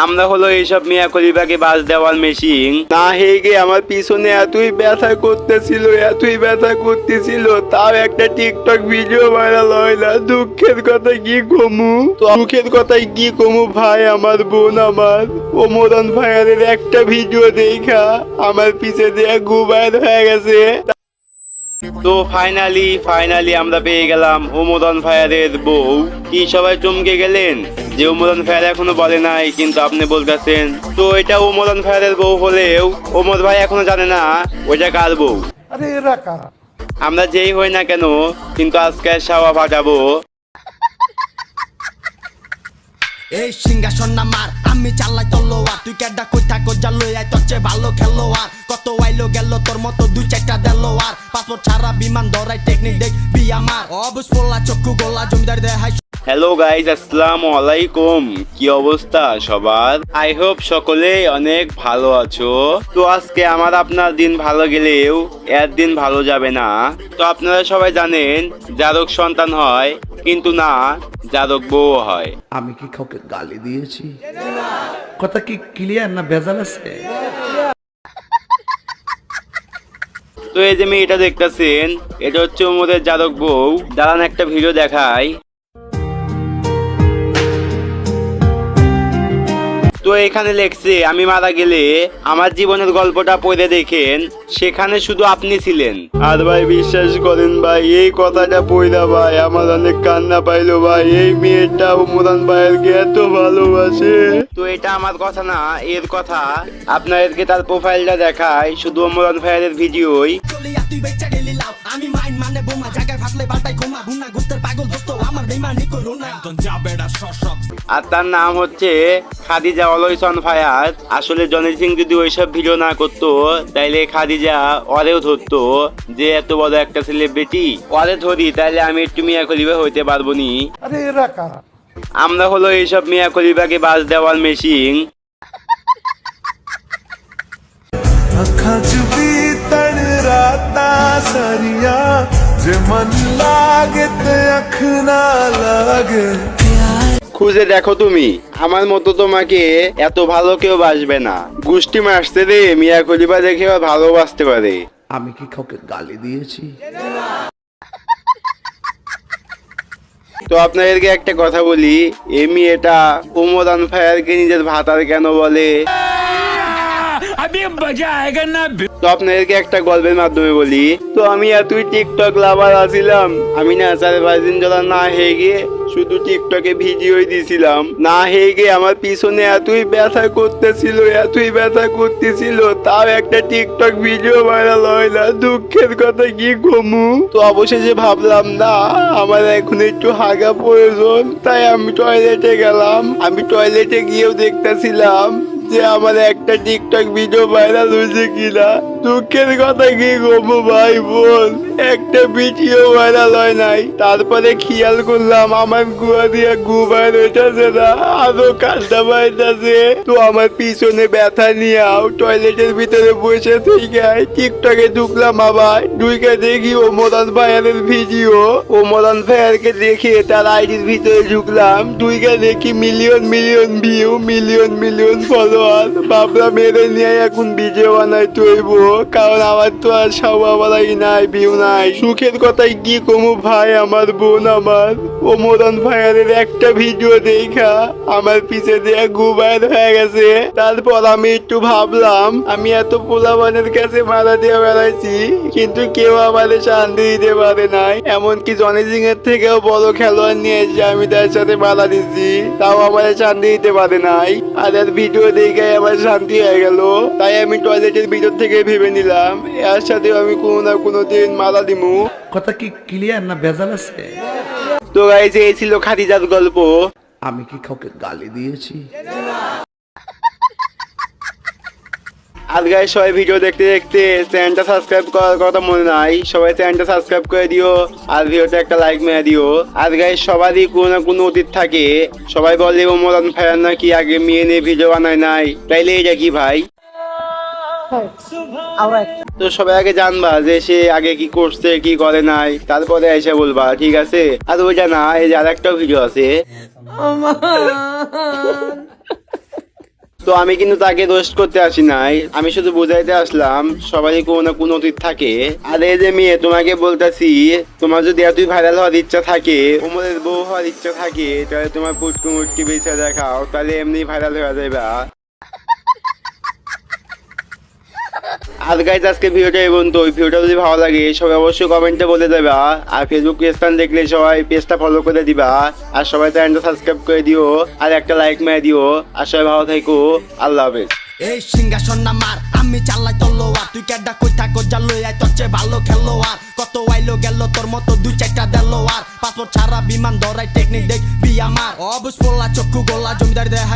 আমরা হলো এইসব মিয়া খলিফাকে বাস দেওয়ার মেশিন। না হেগে আমার পিছনে এতই ব্যথা করতেছিল তাও একটা টিকটক ভিডিও ভাইরাল হয় না। দুঃখের কথা কি কমু ভাই, আমার বোন আমার ওমরান ভাইয়ারের একটা ভিডিও দেখা আমার পিছে দিয়ে গুবাইর হয়ে গেছে। তো ফাইনালি আমরা পেয়ে গেলাম ওমরান ভাইয়ারের বউ। কি সবাই চমকে গেলেন যে ওমরান ভাইয়ার এখনো বলে নাই, কিন্তু আপনি বলতেছেন। তো এটা ওমরান ভাইয়ারের বউ হলেও ওমর ভাই এখনো জানে না ওইটা কার বউ। আমরা যেই হই না কেন, কিন্তু আজকে সাওয়া ফাটাবো। এই সিংহাসন নামার আমি চালাই তলোয়ার, তুই কেডা কই থাকো জালো আই তোর চেয়ে ভালো খেলোয়াড়। কত আইলো গেল তোর মতো দুই চারটা দেলোয়ার, পাসপোর্ট ছাড়া বিমান ধরাই টেকনিক দেখবি আমার। অবুজ পোলা চক্ষু গোলা জমিদার দেখাই। হ্যালো গাইজ, আসসালামু আলাইকুম। কি অবস্থা সবার? আই হোপ সকলেই অনেক ভালো আছো। তো আজকে আমার আপনার দিন ভালো গেলেও এর দিন ভালো যাবে না। তো আপনারা সবাই জানেন জারক সন্তান হয়, কিন্তু না জারক বউ হয়। আমি কি কাউকে গালি দিয়েছি? কথা কি ক্লিয়ার না ভেজাল আছে? তো এই যে মেয়েটা দেখতেছেন, এটা হচ্ছে ওমরের জারক বউ। দাঁড়ান একটা ভিডিও দেখাই। তো এখানে লেখছে আমি মারা গেলে আমার জীবনের গল্পটা পড়ে দেখেন, সেখানে শুধু আপনি ছিলেন। আর ভাই বিশ্বাস করেন ভাই, এই কথাটা পড়া ভাই আমার অনেক কান্না পাইলো ভাই। এই মেয়েটা ওমরান ভাইয়েরকে এত ভালোবাসে। তো এটা আমার কথা না, এর কথা। আপনাদেরকে তার প্রোফাইলটা দেখায়, শুধু ওমরান ভাইয়ের ভিডিওই। তুই বেচা গেলি লাও আমি মাইন মানে বোমা, জায়গায় ফাটলে বালটাই ঘুমা গুনা গুস্তের পাগল দোস্ত আমার বেইমানি করো না। একদম যাবেড়া শশক। আর তার নাম হচ্ছে খাদিজা অলয়সন ফায়ার। আসলে জনি সিং যদি ওইসব ভিডিও না করতো, তাইলে খাদিজা ওরেও ধরতো যে এত বড় একটা সেলিব্রিটি ওরে ধরি, তাইলে আমি একটু মিয়া খলিফা হইতে পারবো নি। আমরা হলো এইসব মিয়া খলিফাকে বাস দেওয়ার মেশিন। খুঁজে দেখো তুমি, আমার মতো তোমাকে এত ভালো কেউ বাসবে না। গোষ্ঠী মারছে রে, মিয়া খলিফা দেখে ভালোবাসতে পারে। আমি কি কাউকে গালি দিয়েছি? তো আপনাদেরকে একটা কথা বলি, এই মেয়েটা ওমরান ভাইয়ারকে নিজের ভাতার কেন বলে? তো আপনাদেরকে একটা গল্পের মাধ্যমে বলি। তো আমি এতই টিকটক লাভার আছিলাম, আমি না 4-5 দিন ধরে না হয়ে গিয়ে শুধু টিকটকে ভিডিওই দিছিলাম। না হয়ে গিয়ে আমার পিছনে এতই ব্যথা করতেছিল তাও একটা টিকটক ভিডিও ভাইরাল হয় না। দুঃখের কথা কি কমু। তো অবশেষে ভাবলাম না, আমার এখন একটু হাগা প্রয়োজন, তাই আমি টয়লেটে গেলাম। আমি টয়লেটে গিয়েও দেখতেছিলাম যে আমার একটা টিকটক ভিডিও ভাইরাল হয়েছে কিনা। দুঃখের কথা কি গো ভাই বোন, একটা ভিডিও ভাইরাল হয় নাই। তারপরে খেয়াল করলাম আমার গুয়া দিয়ে গু বাইর হইতেছে না, আরো কান্না বাইতেছে। তো আমার পিছনে ব্যথা নিয়ে টয়লেটের ভিতরে বসে থেকে টিকটকে ঢুকলাম। আবার ঢুকে দেখি ওমরান ভাইয়ারের ভিডিও। ওমরান ভাইয়ারকে দেখে তার আইডির ভিতরে ঢুকলাম। ঢুকে দেখি মিলিয়ন ভিউ, মিলিয়ন ফলোয়ার। বাবরা মেরে নিয়ে এখন ভিডিও বানাই তৈব, কারণ আমার তো আর সবাই নাই, ভিউ নাই। সুখের কথাই কি কমু ভাই, আমার বোন আমার ওমরান ভাইয়ারের একটা ভিডিও দেখা আমার পিছে দিয়ে গুবাইর হয়ে গেছে। তারপর আমি একটু ভাবলাম, আমি এত পোলাবানের কাছে মারা দিয়ে বেড়াইছি, কিন্তু কেউ আমাদের শান্তি দিতে পারে নাই। এমনকি জনি সিং এর থেকেও বড় খেলোয়াড় নিয়ে এসে আমি তার সাথে মারা দিচ্ছি, তাও আমাদের শান্তি দিতে পারে নাই। আর এর ভিডিও দেখে আমার শান্তি হয়ে গেল। তাই আমি টয়লেটের ভিতর থেকে ভেবে নিলাম এর সাথে আমি কোনো না কোনো দিন মারা দিমু। কথা কি ক্লিয়ার না ভেজাল আছে? তো গাইস, এই ছিল খাদিজার গল্প। আমি কি কাউকে গালি দিয়েছি? আর গাইস, সবাই ভিডিও দেখতে দেখতে চ্যানেলটা সাবস্ক্রাইব করার কথা মনে নাই, সবাই চ্যানেলটা সাবস্ক্রাইব করে দিও আর ভিডিওটা একটা লাইক মেরে দিও। আর গাইস, সবারই কোনো না কোনো অতীত থাকে। সবাই বলে ওমরান ভাইয়ার নাকি আগে মেয়ে নিয়ে ভিডিও বানায় নাই, তাইলে এটা কি ভাই? তো সবাই আগে জানবা যে সে আগে কি করছে কি করে নাই, তারপরে এসে বলবা, ঠিক আছে? আর ওইটা না, এই যে আর একটা ভিডিও আছে। তো আমি কিন্তু তাকে রোস্ট করতে আসি নাই, আমি শুধু বুঝাইতে আসলাম সবারই কোনো না কোনো অতীত থাকে। আর এই যে মেয়ে, তোমাকে বলতেছি, তোমার যদি এতই ভাইরাল হওয়ার ইচ্ছা থাকে, ওমরের বউ হওয়ার ইচ্ছা থাকে, তাহলে তোমার পুটকু মুটকি বেছে দেখাও, তাহলে এমনি ভাইরাল হয়ে যাবে। আর গাইজ আজকে ভিডিওটা এই পর্যন্ত। ওই ভিডিওটা যদি ভালো লাগে সবাই অবশ্যই কমেন্টে বলে দেবা, আর ফেসবুক পেজটা দেখলে সবাই পেজটা ফলো করে দিবা, আর সবাই চ্যানেলটা সাবস্ক্রাইব করে দিও, আর একটা লাইক মেরে দিও। আর সবাই ভালো থাকো, আল্লাহ হাফেজ। এই সিংহাসন আমার, আমি চালাই তলোয়ার, তুই কেডা কই থাকো যা লই আয়, তোর চেয়ে ভালো খেলোয়াড়। কত আইলো গেল তোর মতো দুই চারটা দেলোয়ার, পাসপোর্ট ছাড়া বিমান ধরাই টেকনিক দেখবি আমার। অবুজ পোলা চক্ষু গোলা জমিদার দেয়